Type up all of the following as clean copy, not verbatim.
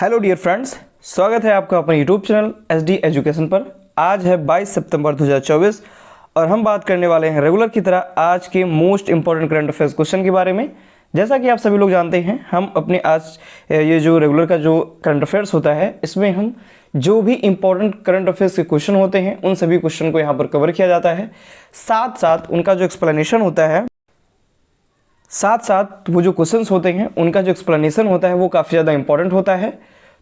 Hello dear friends, स्वागत है आपका अपने यूट्यूब चैनल SD एजुकेशन पर। आज है 22 सितंबर 2024 और हम बात करने वाले हैं रेगुलर की तरह आज के most important current affairs question के बारे में। जैसा कि आप सभी लोग जानते हैं, हम अपने आज ये जो रेगुलर का जो करंट अफेयर्स होता है, इसमें हम जो भी इंपॉर्टेंट करंट अफेयर्स के क्वेश्चन होते हैं उन सभी क्वेश्चन को यहाँ पर कवर किया जाता है। साथ साथ उनका जो एक्सप्लेनेशन होता है, साथ साथ वो जो क्वेश्चंस होते हैं उनका जो एक्सप्लेनेशन होता है वो काफ़ी ज़्यादा इंपॉर्टेंट होता है।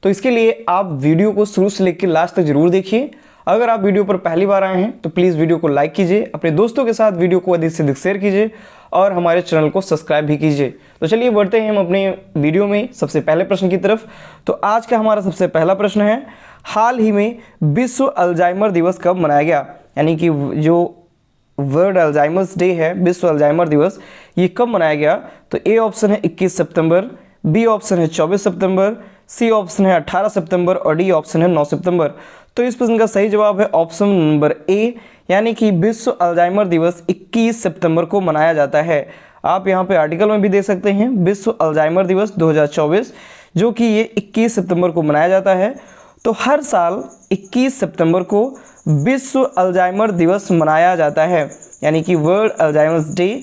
तो इसके लिए आप वीडियो को शुरू से लेकर लास्ट तक जरूर देखिए। अगर आप वीडियो पर पहली बार आए हैं तो प्लीज़ वीडियो को लाइक कीजिए, अपने दोस्तों के साथ वीडियो को अधिक से अधिक शेयर कीजिए और हमारे चैनल को सब्सक्राइब भी कीजिए। तो चलिए बढ़ते हैं हम अपने वीडियो में सबसे पहले प्रश्न की तरफ। तो आज का हमारा सबसे पहला प्रश्न है, हाल ही में विश्व अल्जाइमर दिवस कब मनाया गया? यानी कि जो वर्ल्ड अल्जाइमर्स डे है, विश्व अल्जाइमर दिवस, ये कब मनाया गया? तो ए ऑप्शन है 21 सितंबर, बी ऑप्शन है 24 सितंबर, सी ऑप्शन है 18 सितंबर और डी ऑप्शन है 9 सितंबर। तो इस प्रश्न का सही जवाब है ऑप्शन नंबर ए, यानी कि विश्व अल्जाइमर दिवस 21 सितंबर को मनाया जाता है। आप यहाँ पे आर्टिकल में भी देख सकते हैं विश्व अल्जाइमर दिवस 2024, जो कि ये 21 सितंबर को मनाया जाता है। तो हर साल 21 सितंबर को विश्व अल्जाइमर दिवस मनाया जाता है, यानी कि वर्ल्ड अल्जाइमर्स डे।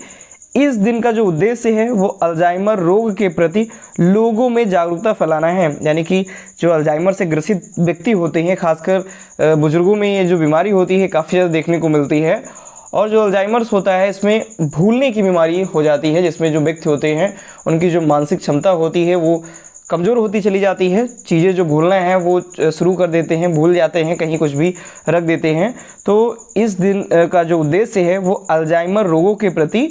इस दिन का जो उद्देश्य है वो अल्जाइमर रोग के प्रति लोगों में जागरूकता फैलाना है। यानी कि जो अल्जाइमर से ग्रसित व्यक्ति होते हैं, खासकर बुजुर्गों में ये जो बीमारी होती है काफ़ी ज़्यादा देखने को मिलती है। और जो अल्जाइमर्स होता है इसमें भूलने की बीमारी हो जाती है, जिसमें जो व्यक्ति होते हैं उनकी जो मानसिक क्षमता होती है वो कमज़ोर होती चली जाती है। चीज़ें जो भूलना है वो शुरू कर देते हैं, भूल जाते हैं, कहीं कुछ भी रख देते हैं। तो इस दिन का जो उद्देश्य है वो अल्जाइमर रोगों के प्रति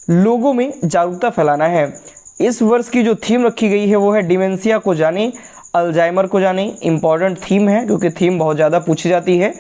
लोगों में जागरूकता फैलाना है। इस वर्ष की जो थीम रखी गई है वो है डिमेंशिया को जाने, अल्जाइमर को जाने। इम्पॉर्टेंट थीम है क्योंकि थीम बहुत ज़्यादा पूछी जाती है।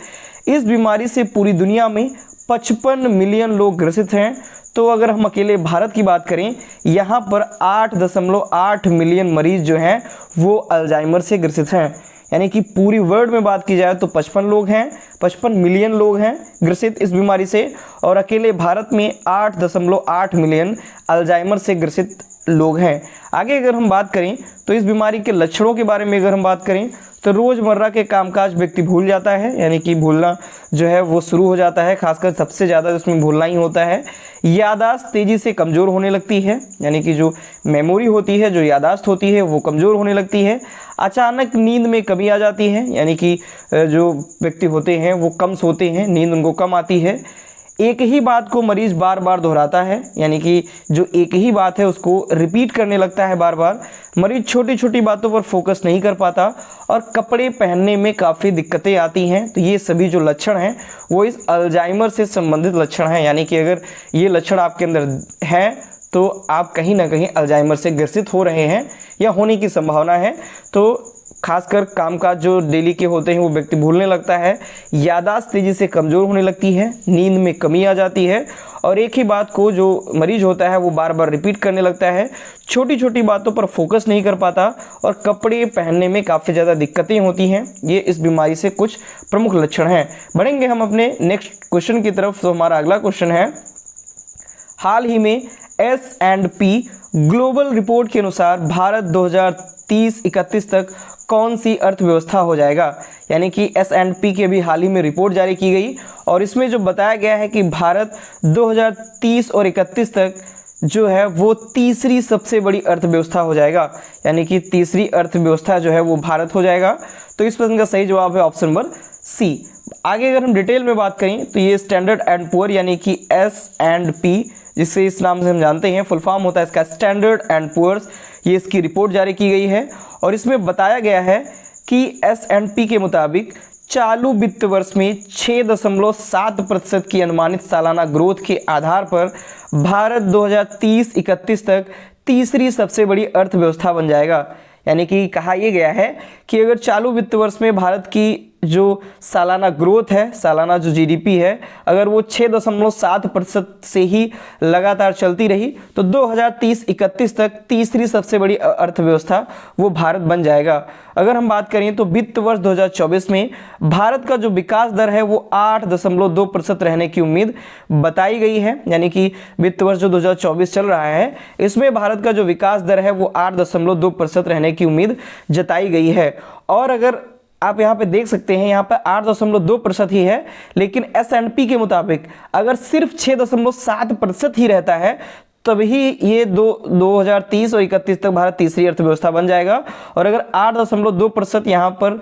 इस बीमारी से पूरी दुनिया में 55 मिलियन लोग ग्रसित हैं। तो अगर हम अकेले भारत की बात करें, यहाँ पर 8.8 मिलियन मरीज जो हैं वो अल्जाइमर से ग्रसित हैं। यानी कि पूरी वर्ल्ड में बात की जाए तो 55 मिलियन लोग हैं ग्रसित इस बीमारी से, और अकेले भारत में 8.8 मिलियन अल्जाइमर से ग्रसित लोग हैं। आगे अगर हम बात करें तो इस बीमारी के लक्षणों के बारे में अगर हम बात करें तो रोज़मर्रा के कामकाज व्यक्ति भूल जाता है, यानी कि भूलना जो है वो शुरू हो जाता है। खासकर सबसे ज़्यादा इसमें भूलना ही होता है। यादाश्त तेज़ी से कमज़ोर होने लगती है, यानी कि जो मेमोरी होती है, जो यादाश्त होती है वो कमज़ोर होने लगती है। अचानक नींद में कमी आ जाती है, यानी कि जो व्यक्ति होते हैं वो कम सोते हैं, नींद उनको कम आती है। एक ही बात को मरीज बार बार दोहराता है, यानी कि जो एक ही बात है उसको रिपीट करने लगता है बार बार। मरीज छोटी छोटी बातों पर फोकस नहीं कर पाता और कपड़े पहनने में काफ़ी दिक्कतें आती हैं। तो ये सभी जो लक्षण हैं वो इस अल्जाइमर से संबंधित लक्षण हैं, यानी कि अगर ये लक्षण आपके अंदर हैं तो आप कहीं ना कहीं अल्जाइमर से ग्रसित हो रहे हैं या होने की संभावना है। तो खासकर कामकाज जो डेली के होते हैं वो व्यक्ति भूलने लगता है, यादाश्त तेज़ी से कमज़ोर होने लगती है, नींद में कमी आ जाती है और एक ही बात को जो मरीज होता है वो बार बार रिपीट करने लगता है, छोटी छोटी बातों पर फोकस नहीं कर पाता और कपड़े पहनने में काफ़ी ज़्यादा दिक्कतें होती हैं। ये इस बीमारी से कुछ प्रमुख लक्षण हैं। बढ़ेंगे हम अपने नेक्स्ट क्वेश्चन की तरफ। तो हमारा अगला क्वेश्चन है, हाल ही में S&P ग्लोबल रिपोर्ट के अनुसार भारत 2030-31 तक कौन सी अर्थव्यवस्था हो जाएगा? यानी कि S&P की अभी हाल ही में रिपोर्ट जारी की गई और इसमें जो बताया गया है कि भारत 2030 और 31 तक जो है वो तीसरी सबसे बड़ी अर्थव्यवस्था हो जाएगा, यानी कि तीसरी अर्थव्यवस्था जो है वो भारत हो जाएगा। तो इस प्रश्न का सही जवाब है ऑप्शन नंबर सी। आगे अगर हम डिटेल में बात करें तो ये स्टैंडर्ड एंड पुअर, यानी कि S&P, जिससे इस नाम से हम जानते हैं, फुल फॉर्म होता है इसका स्टैंडर्ड एंड पुअर्स, ये इसकी रिपोर्ट जारी की गई है और इसमें बताया गया है कि S&P के मुताबिक चालू वित्त वर्ष में 6.7% की अनुमानित सालाना ग्रोथ के आधार पर भारत 2030-31 तक तीसरी सबसे बड़ी अर्थव्यवस्था बन जाएगा। यानी कि कहा यह गया है कि अगर चालू वित्त वर्ष में भारत की जो सालाना ग्रोथ है, सालाना जो जीडीपी है, अगर वो 6.7% से ही लगातार चलती रही तो 2030-31 तक तीसरी सबसे बड़ी अर्थव्यवस्था वो भारत बन जाएगा। अगर हम बात करें तो वित्त वर्ष 2024 में भारत का जो विकास दर है वो 8.2% रहने की उम्मीद बताई गई है। यानी कि वित्त वर्ष जो 2024 चल रहा है इसमें भारत का जो विकास दर है वो 8.2% रहने की उम्मीद जताई गई है। और अगर आप यहाँ पे देख सकते हैं यहाँ पे 8.2% ही है, लेकिन S&P के मुताबिक अगर सिर्फ 6.7% ही रहता है तभी ये 2030 और 31 तक भारत तीसरी अर्थव्यवस्था बन जाएगा। और अगर 8.2% यहाँ पर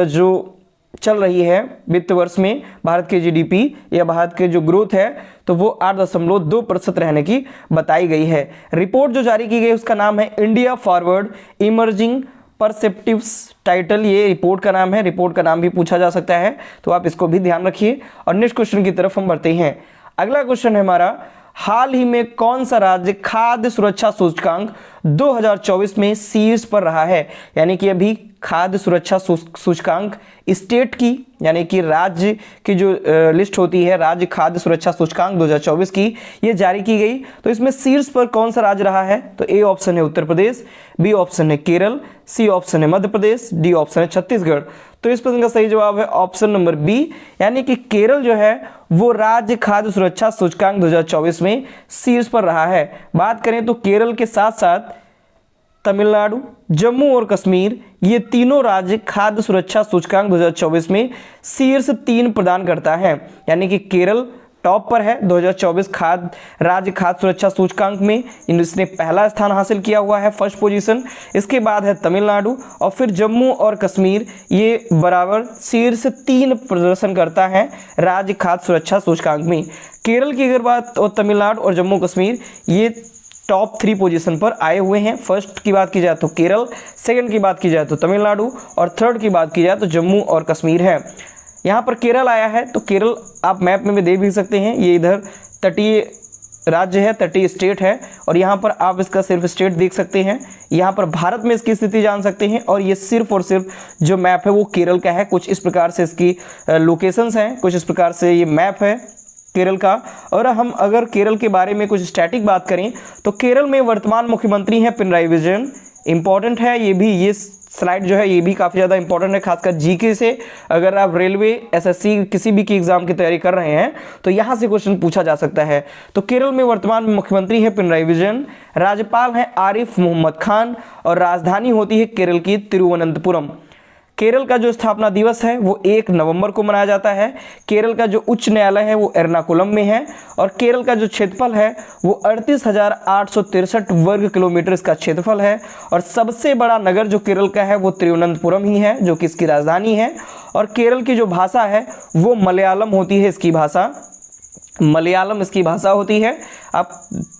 जो चल रही है वित्त वर्ष में भारत के जीडीपी या भारत के जो ग्रोथ है तो वो 8.2% रहने की बताई गई है। रिपोर्ट जो जारी की गई उसका नाम है इंडिया फॉरवर्ड इमर्जिंग परसेप्टिव्स टाइटल, ये रिपोर्ट का नाम है। रिपोर्ट का नाम भी पूछा जा सकता है तो आप इसको भी ध्यान रखिए। और नेक्स्ट क्वेश्चन की तरफ हम बढ़ते हैं। अगला क्वेश्चन है हमारा, हाल ही में कौन सा राज्य खाद्य सुरक्षा सूचकांक 2024 में शीर्ष पर रहा है? यानी कि अभी खाद्य सुरक्षा सूचकांक स्टेट की यानी कि राज्य की जो लिस्ट होती है, राज्य खाद्य सुरक्षा सूचकांक 2024 की, ये जारी की गई। तो इसमें शीर्ष पर कौन सा राज्य रहा है? तो ए ऑप्शन है उत्तर प्रदेश, बी ऑप्शन है केरल, सी ऑप्शन है मध्य प्रदेश, डी ऑप्शन है छत्तीसगढ़। तो इस प्रश्न का सही जवाब है ऑप्शन नंबर बी, यानी कि केरल जो है वो राज्य खाद्य सुरक्षा सूचकांक 2024 में शीर्ष पर रहा है। बात करें तो केरल के साथ साथ तमिलनाडु, जम्मू और कश्मीर, ये तीनों राज्य खाद्य सुरक्षा सूचकांक 2024 में शीर्ष 3 प्रदान करता है। यानी कि केरल टॉप पर है 2024 राज्य खाद्य सुरक्षा सूचकांक में, इसने पहला स्थान हासिल किया हुआ है, फर्स्ट पोजीशन। इसके बाद है तमिलनाडु और फिर जम्मू और कश्मीर, ये बराबर शीर्ष 3 प्रदर्शन करता है राज्य खाद्य सुरक्षा सूचकांक में। केरल की अगर बात और तमिलनाडु और जम्मू कश्मीर ये टॉप 3 पोजीशन पर आए हुए हैं। फर्स्ट की बात की जाए तो केरल, सेकंड की बात की जाए तो तमिलनाडु और थर्ड की बात की जाए तो जम्मू और कश्मीर है। यहाँ पर केरल आया है तो केरल आप मैप में भी देख भी सकते हैं, ये इधर तटीय राज्य है, तटीय स्टेट है और यहाँ पर आप इसका सिर्फ स्टेट देख सकते हैं। यहाँ पर भारत में इसकी स्थिति जान सकते हैं और ये सिर्फ और सिर्फ जो मैप है वो केरल का है। कुछ इस प्रकार से इसकी लोकेशंस हैं, कुछ इस प्रकार से ये मैप है केरल का। और हम अगर केरल के बारे में कुछ स्टैटिक बात करें तो केरल में वर्तमान मुख्यमंत्री हैं पिनराई विजयन। इंपॉर्टेंट है ये भी, ये स्लाइड जो है ये भी काफ़ी ज़्यादा इंपॉर्टेंट है, खासकर जीके से। अगर आप रेलवे, एसएससी किसी भी की एग्जाम की तैयारी कर रहे हैं तो यहाँ से क्वेश्चन पूछा जा सकता है। तो केरल में वर्तमान मुख्यमंत्री है पिनराई विजयन, राज्यपाल हैं आरिफ मोहम्मद खान और राजधानी होती है केरल की तिरुवनंतपुरम। केरल का जो स्थापना दिवस है वो 1 नवंबर को मनाया जाता है। केरल का जो उच्च न्यायालय है वो एर्नाकुलम में है और केरल का जो क्षेत्रफल है वो 38,863 वर्ग किलोमीटर इसका क्षेत्रफल है। और सबसे बड़ा नगर जो केरल का है वो तिरुवनंतपुरम ही है, जो कि इसकी राजधानी है। और केरल की जो भाषा है वो मलयालम होती है, इसकी भाषा मलयालम इसकी भाषा होती है। आप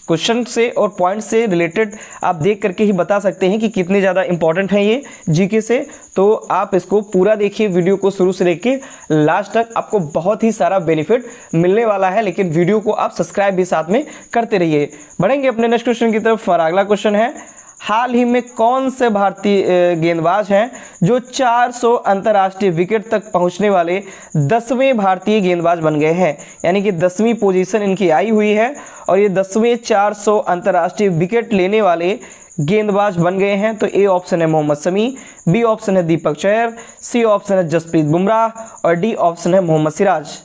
क्वेश्चन से और पॉइंट से रिलेटेड आप देख करके ही बता सकते हैं कि कितने ज़्यादा इंपॉर्टेंट है ये जीके से। तो आप इसको पूरा देखिए, वीडियो को शुरू से लेके लास्ट तक, आपको बहुत ही सारा बेनिफिट मिलने वाला है। लेकिन वीडियो को आप सब्सक्राइब भी साथ में करते रहिए। बढ़ेंगे अपने नेक्स्ट क्वेश्चन की तरफ। और अगला क्वेश्चन है, हाल ही में कौन से भारतीय गेंदबाज हैं जो 400 अंतर्राष्ट्रीय विकेट तक पहुंचने वाले 10वें भारतीय गेंदबाज बन गए हैं? यानी कि 10वीं पोजीशन इनकी आई हुई है और ये 10वें 400 अंतर्राष्ट्रीय विकेट लेने वाले गेंदबाज बन गए हैं। तो ए ऑप्शन है मोहम्मद शमी, बी ऑप्शन है दीपक चहर, सी ऑप्शन है जसप्रीत बुमराह और डी ऑप्शन है मोहम्मद सिराज।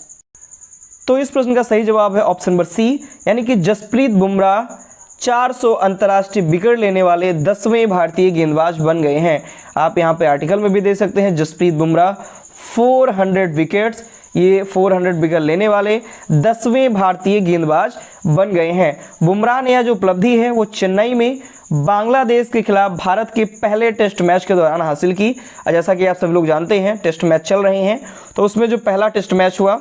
तो इस प्रश्न का सही जवाब है ऑप्शन नंबर सी, यानी कि जसप्रीत बुमराह 400 अंतर्राष्ट्रीय विकेट लेने वाले 10वें भारतीय गेंदबाज बन गए हैं। आप यहां पे आर्टिकल में भी देख सकते हैं, जसप्रीत बुमराह 400 विकेट्स, ये 400 विकेट लेने वाले 10वें भारतीय गेंदबाज बन गए हैं। बुमराह ने यह जो उपलब्धि है वो चेन्नई में बांग्लादेश के खिलाफ भारत के पहले टेस्ट मैच के दौरान हासिल की। जैसा कि आप सब लोग जानते हैं टेस्ट मैच चल रहे हैं, तो उसमें जो पहला टेस्ट मैच हुआ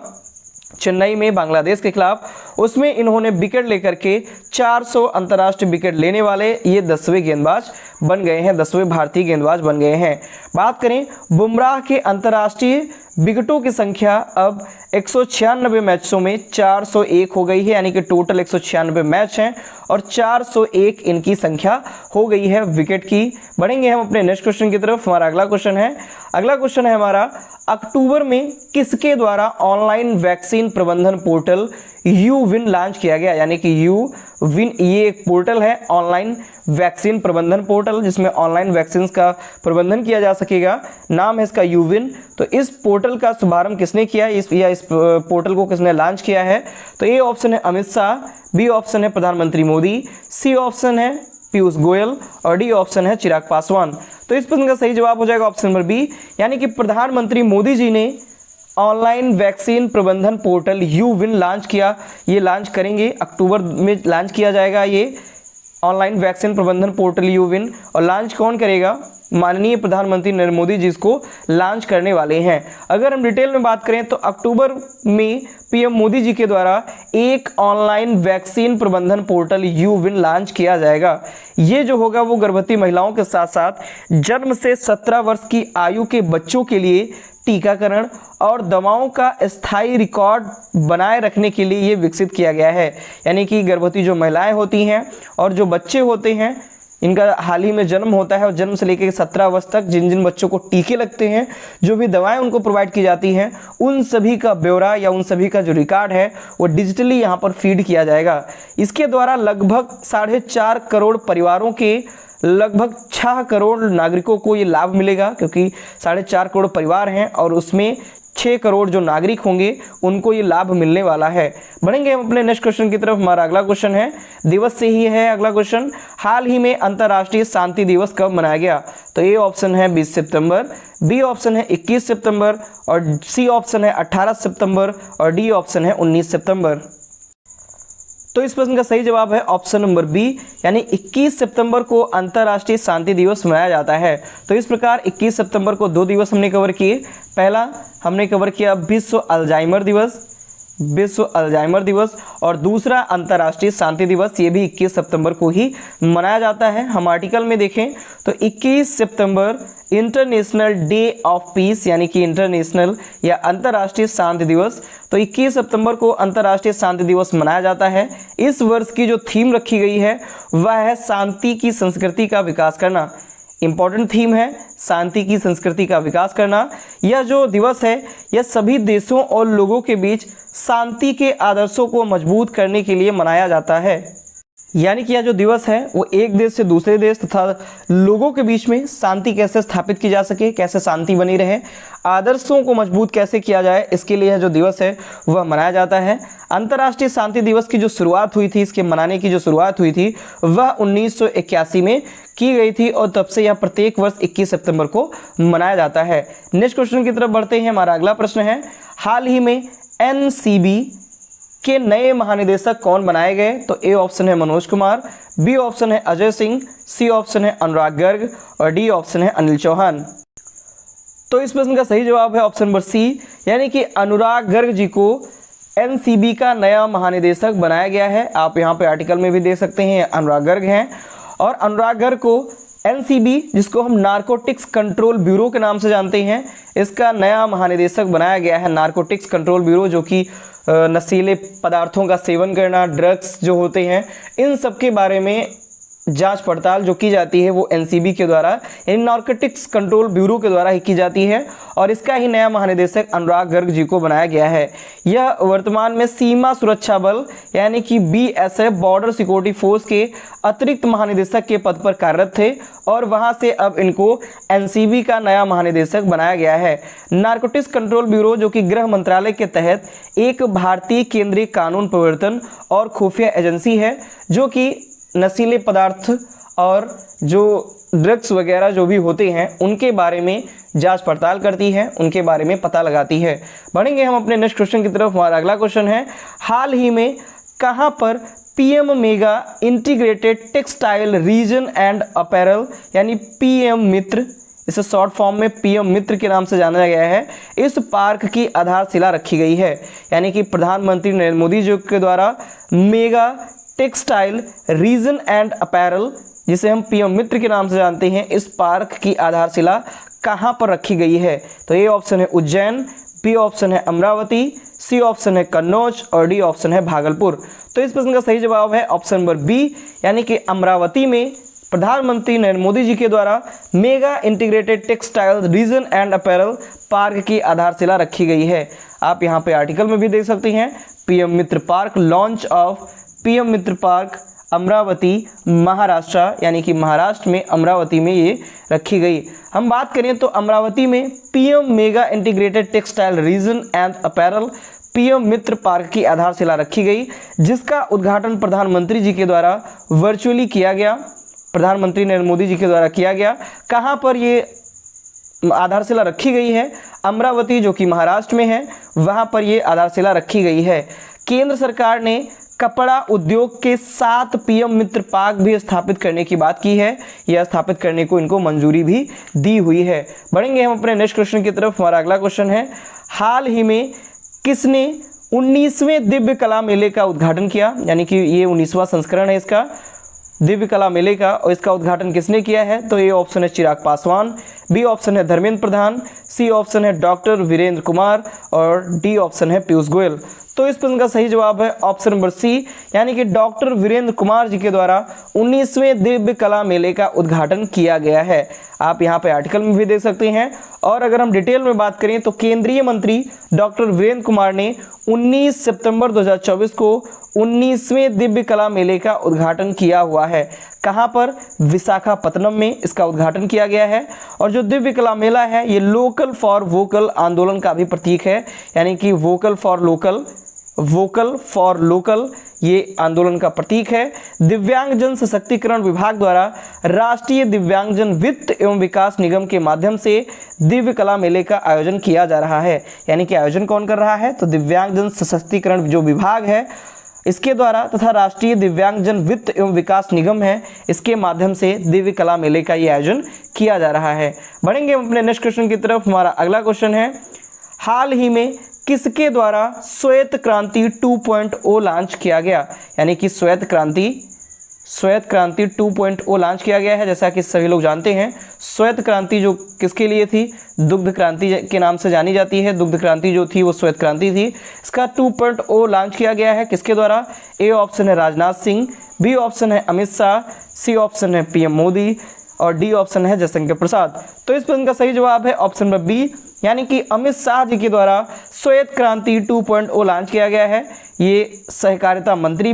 चेन्नई में बांग्लादेश के खिलाफ, उसमें इन्होंने विकेट लेकर के 400 अंतर्राष्ट्रीय विकेट लेने वाले ये 10वें गेंदबाज बन गए हैं, 10वें भारतीय गेंदबाज बन गए हैं। बात करें बुमराह के अंतर्राष्ट्रीय विकेटों की संख्या अब 196 मैचों में 401 हो गई है, यानी कि टोटल 196 मैच हैं और 401 इनकी संख्या हो गई है विकेट की। बढ़ेंगे हम अपने नेक्स्ट क्वेश्चन की तरफ। हमारा अगला क्वेश्चन है हमारा, अक्टूबर में किसके द्वारा ऑनलाइन वैक्सीन प्रबंधन पोर्टल यूविन लॉन्च किया गया, यानी कि यूविन ये एक पोर्टल है ऑनलाइन वैक्सीन प्रबंधन पोर्टल जिसमें ऑनलाइन वैक्सीन का प्रबंधन किया जा सकेगा, नाम है इसका यूविन। तो इस पोर्टल का शुभारंभ किसने किया, इस पोर्टल को किसने लॉन्च किया है? तो ए ऑप्शन है अमित शाह, बी ऑप्शन है प्रधानमंत्री मोदी, सी ऑप्शन है पीयूष गोयल और डी ऑप्शन है चिराग पासवान। तो इस प्रश्न का सही जवाब हो जाएगा ऑप्शन नंबर बी, यानी कि प्रधानमंत्री मोदी जी ने ऑनलाइन वैक्सीन प्रबंधन पोर्टल यूविन लॉन्च किया। ये लॉन्च करेंगे, अक्टूबर में लॉन्च किया जाएगा ये ऑनलाइन वैक्सीन प्रबंधन पोर्टल यूविन। और लॉन्च कौन करेगा? माननीय प्रधानमंत्री नरेंद्र मोदी जी इसको लॉन्च करने वाले हैं। अगर हम डिटेल में बात करें तो अक्टूबर में पीएम मोदी जी के द्वारा एक ऑनलाइन वैक्सीन प्रबंधन पोर्टल यूविन लॉन्च किया जाएगा। ये जो होगा वो गर्भवती महिलाओं के साथ साथ जन्म से 17 वर्ष की आयु के बच्चों के लिए टीकाकरण और दवाओं का स्थायी रिकॉर्ड बनाए रखने के लिए ये विकसित किया गया है। यानी कि गर्भवती जो महिलाएं होती हैं और जो बच्चे होते हैं, इनका हाल ही में जन्म होता है और जन्म से लेकर 17 वर्ष तक जिन जिन बच्चों को टीके लगते हैं, जो भी दवाएं उनको प्रोवाइड की जाती हैं, उन सभी का ब्यौरा या उन सभी का जो रिकॉर्ड है वो डिजिटली यहाँ पर फीड किया जाएगा। इसके द्वारा लगभग 4.5 करोड़ परिवारों के लगभग 6 करोड़ नागरिकों को ये लाभ मिलेगा, क्योंकि 4.5 करोड़ परिवार हैं और उसमें 6 करोड़ जो नागरिक होंगे उनको ये लाभ मिलने वाला है। बढ़ेंगे हम अपने नेक्स्ट क्वेश्चन की तरफ। हमारा अगला क्वेश्चन है, दिवस से ही है अगला क्वेश्चन, हाल ही में अंतर्राष्ट्रीय शांति दिवस कब मनाया गया? तो ए ऑप्शन है 20 सितंबर, बी ऑप्शन है 21 सितंबर और सी ऑप्शन है 18 सितंबर और डी ऑप्शन है 19 सितंबर। तो इस प्रश्न का सही जवाब है ऑप्शन नंबर बी, यानी 21 सितंबर को अंतर्राष्ट्रीय शांति दिवस मनाया जाता है। तो इस प्रकार 21 सितंबर को 2 दिवस हमने कवर किए। पहला हमने कवर किया विश्व अल्जाइमर दिवस और दूसरा अंतर्राष्ट्रीय शांति दिवस, ये भी 21 सितंबर को ही मनाया जाता है। हम आर्टिकल में देखें तो 21 सितंबर इंटरनेशनल डे ऑफ पीस, यानी कि इंटरनेशनल या अंतर्राष्ट्रीय शांति दिवस। तो 21 सितंबर को अंतर्राष्ट्रीय शांति दिवस मनाया जाता है। इस वर्ष की जो थीम रखी गई है वह है शांति की संस्कृति का विकास करना। इंपॉर्टेंट थीम है शांति की संस्कृति का विकास करना। यह जो दिवस है यह सभी देशों और लोगों के बीच शांति के आदर्शों को मजबूत करने के लिए मनाया जाता है। यानी कि यह जो दिवस है वो एक देश से दूसरे देश तथा लोगों के बीच में शांति कैसे स्थापित की जा सके, कैसे शांति बनी रहे, आदर्शों को मजबूत कैसे किया जाए, इसके लिए यह जो दिवस है वह मनाया जाता है। अंतर्राष्ट्रीय शांति दिवस की जो शुरुआत हुई थी, इसके मनाने की जो शुरुआत हुई थी वह 1981 में की गई थी और तब से यह प्रत्येक वर्ष 21 सितंबर को मनाया जाता है। नेक्स्ट क्वेश्चन की तरफ बढ़ते हैं। हमारा अगला प्रश्न है, हाल ही में एनसीबी के नए महानिदेशक कौन बनाए गए? तो ए ऑप्शन है मनोज कुमार, बी ऑप्शन है अजय सिंह, सी ऑप्शन है अनुराग गर्ग और डी ऑप्शन है अनिल चौहान। तो इस प्रश्न का सही जवाब है ऑप्शन नंबर सी, यानी कि अनुराग गर्ग जी को एनसीबी का नया महानिदेशक बनाया गया है। आप यहाँ पे आर्टिकल में भी देख सकते हैं अनुराग गर्ग हैं और अनुराग गर्ग को एनसीबी, जिसको हम नारकोटिक्स कंट्रोल ब्यूरो के नाम से जानते हैं, इसका नया महानिदेशक बनाया गया है। नारकोटिक्स कंट्रोल ब्यूरो जो कि नशीले पदार्थों का सेवन करना, ड्रग्स जो होते हैं, इन सब के बारे में जांच पड़ताल जो की जाती है वो एनसीबी के द्वारा, यानी नारकोटिक्स कंट्रोल ब्यूरो के द्वारा ही की जाती है और इसका ही नया महानिदेशक अनुराग गर्ग जी को बनाया गया है। यह वर्तमान में सीमा सुरक्षा बल यानी कि बीएसएफ बॉर्डर सिक्योरिटी फोर्स के अतिरिक्त महानिदेशक के पद पर कार्यरत थे और वहां से अब इनको एनसीबी का नया महानिदेशक बनाया गया है। नारकोटिक्स कंट्रोल ब्यूरो जो कि गृह मंत्रालय के तहत एक भारतीय केंद्रीय कानून प्रवर्तन और खुफिया एजेंसी है जो कि नशीले पदार्थ और जो ड्रग्स वगैरह जो भी होते हैं उनके बारे में जांच पड़ताल करती है, उनके बारे में पता लगाती है। बढ़ेंगे हम अपने नेक्स्ट क्वेश्चन की तरफ। हमारा अगला क्वेश्चन है, हाल ही में कहां पर PM mega integrated textile reason and apparel यानी पीएम मित्र इसे शॉर्ट फॉर्म में पीएम मित्र के नाम से जाना गया है। इस पार्क की आधारशिला रखी गई है, यानी कि प्रधानमंत्री नरेंद्र मोदी जी के द्वारा mega textile reason and apparel, जिसे हम पीएम मित्र के नाम से जानते हैं, इस पार्क की आधारशिला कहाँ पर रखी गई है? तो ए ऑप्शन है उज्जैन, बी ऑप्शन है अमरावती, सी ऑप्शन है कन्नौज और डी ऑप्शन है भागलपुर। तो इस प्रश्न का सही जवाब है ऑप्शन नंबर बी, यानी कि अमरावती में प्रधानमंत्री नरेंद्र मोदी जी के द्वारा mega integrated textile reason and apparel park की आधारशिला रखी गई है। आप यहाँ पे आर्टिकल में भी देख सकते हैं, PM Mitra park launch of PM Mitra park Amravati Maharashtra, यानी कि महाराष्ट्र में अमरावती में ये रखी गई। हम बात करें तो अमरावती में PM mega integrated textile reason and apparel PM Mitra park की आधारशिला रखी गई, जिसका उद्घाटन प्रधानमंत्री जी के द्वारा वर्चुअली किया गया, प्रधानमंत्री नरेंद्र मोदी जी के द्वारा किया गया। कहाँ पर ये आधारशिला रखी गई है? अमरावती, जो कि महाराष्ट्र में है, वहाँ पर ये आधारशिला रखी गई है। केंद्र सरकार ने कपड़ा उद्योग के 7 पीएम मित्र पार्क भी स्थापित करने की बात की है, यह स्थापित करने को इनको मंजूरी भी दी हुई है। बढ़ेंगे हम अपने नेक्स्ट क्वेश्चन की तरफ। हमारा अगला क्वेश्चन है, हाल ही में किसने 19वें दिव्य कला मेले का उद्घाटन किया? यानी कि ये 19वां संस्करण है इसका दिव्य कला मेले का, और इसका उद्घाटन किसने किया है? तो ये ऑप्शन है चिराग पासवान, बी ऑप्शन है धर्मेंद्र प्रधान, सी ऑप्शन है डॉक्टर वीरेंद्र कुमार और डी ऑप्शन है पीयूष गोयल। तो इस प्रश्न का सही जवाब है ऑप्शन नंबर सी, यानी कि डॉक्टर वीरेंद्र कुमार जी के द्वारा 19वें दिव्य कला मेले का उद्घाटन किया गया है। आप यहाँ पे आर्टिकल में भी देख सकते हैं। और अगर हम डिटेल में बात करें तो केंद्रीय मंत्री डॉक्टर वीरेंद्र कुमार ने 19 सितंबर 2024 को 19वें दिव्य कला मेले का उद्घाटन किया हुआ है। कहाँ पर? विशाखापत्तनम में इसका उद्घाटन किया गया है। और जो दिव्य कला मेला है ये लोकल फॉर वोकल आंदोलन का भी प्रतीक है, यानी कि वोकल फॉर लोकल ये आंदोलन का प्रतीक है। दिव्यांगजन सशक्तिकरण विभाग द्वारा राष्ट्रीय दिव्यांगजन वित्त एवं विकास निगम के माध्यम से दिव्य कला मेले का आयोजन किया जा रहा है। यानी कि आयोजन कौन कर रहा है? तो दिव्यांगजन सशक्तिकरण जो विभाग है इसके द्वारा तथा राष्ट्रीय दिव्यांगजन वित्त एवं विकास निगम है, इसके माध्यम से दिव्य कला मेले का ये आयोजन किया जा रहा है। बढ़ेंगे हम अपने नेक्स्ट क्वेश्चन की तरफ। हमारा अगला क्वेश्चन है, हाल ही में किसके द्वारा श्वेत क्रांति 2.0 लॉन्च किया गया? यानी कि श्वेत क्रांति 2.0 लॉन्च किया गया है। जैसा कि सभी लोग जानते हैं, श्वेत क्रांति जो किसके लिए थी? दुग्ध क्रांति के नाम से जानी जाती है। दुग्ध क्रांति जो थी वो श्वेत क्रांति थी। इसका 2.0 लॉन्च किया गया है किसके द्वारा? ए ऑप्शन है राजनाथ सिंह, बी ऑप्शन है अमित शाह, सी ऑप्शन है पीएम मोदी और डी ऑप्शन है जयशंकर प्रसाद। तो इस प्रश्न का सही जवाब है ऑप्शन नंबर बी, यानी कि अमित शाह जी के द्वारा श्वेत क्रांति 2.0 लॉन्च किया गया है। ये सहकारिता मंत्री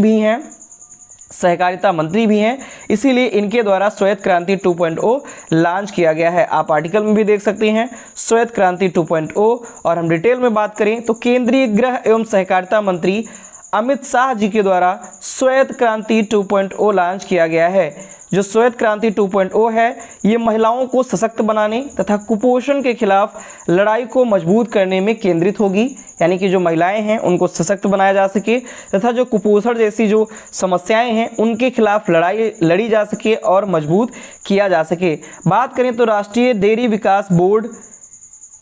भी हैं, इसीलिए इनके द्वारा श्वेत क्रांति 2.0 लॉन्च किया गया है। आप आर्टिकल में भी देख सकते हैं श्वेत क्रांति 2.0। और हम डिटेल में बात करें तो केंद्रीय गृह एवं सहकारिता मंत्री अमित शाह जी के द्वारा श्वेत क्रांति 2.0 लॉन्च किया गया है। जो श्वेत क्रांति 2.0 है ये महिलाओं को सशक्त बनाने तथा कुपोषण के खिलाफ लड़ाई को मजबूत करने में केंद्रित होगी, यानी कि जो महिलाएं हैं उनको सशक्त बनाया जा सके तथा जो कुपोषण जैसी जो समस्याएं हैं उनके खिलाफ लड़ाई लड़ी जा सके और मजबूत किया जा सके। बात करें तो राष्ट्रीय डेयरी विकास बोर्ड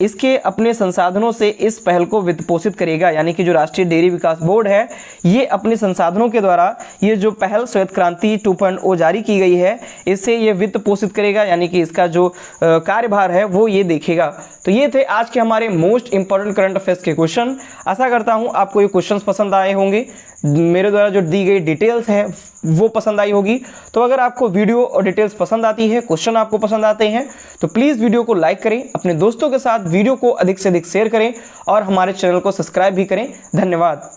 इसके अपने संसाधनों से इस पहल को वित्त पोषित करेगा, यानी कि जो राष्ट्रीय डेयरी विकास बोर्ड है ये अपने संसाधनों के द्वारा ये जो पहल श्वेत क्रांति 2.0 जारी की गई है इससे ये वित्त पोषित करेगा, यानी कि इसका जो कार्यभार है वो ये देखेगा। तो ये थे आज के हमारे मोस्ट इंपॉर्टेंट करंट अफेयर्स के क्वेश्चन। आशा करता हूँ आपको ये क्वेश्चंस पसंद आए होंगे, मेरे द्वारा जो दी गई डिटेल्स हैं वो पसंद आई होगी। तो अगर आपको वीडियो और डिटेल्स पसंद आती है, क्वेश्चन आपको पसंद आते हैं तो प्लीज़ वीडियो को लाइक करें, अपने दोस्तों के साथ वीडियो को अधिक से अधिक शेयर करें और हमारे चैनल को सब्सक्राइब भी करें। धन्यवाद।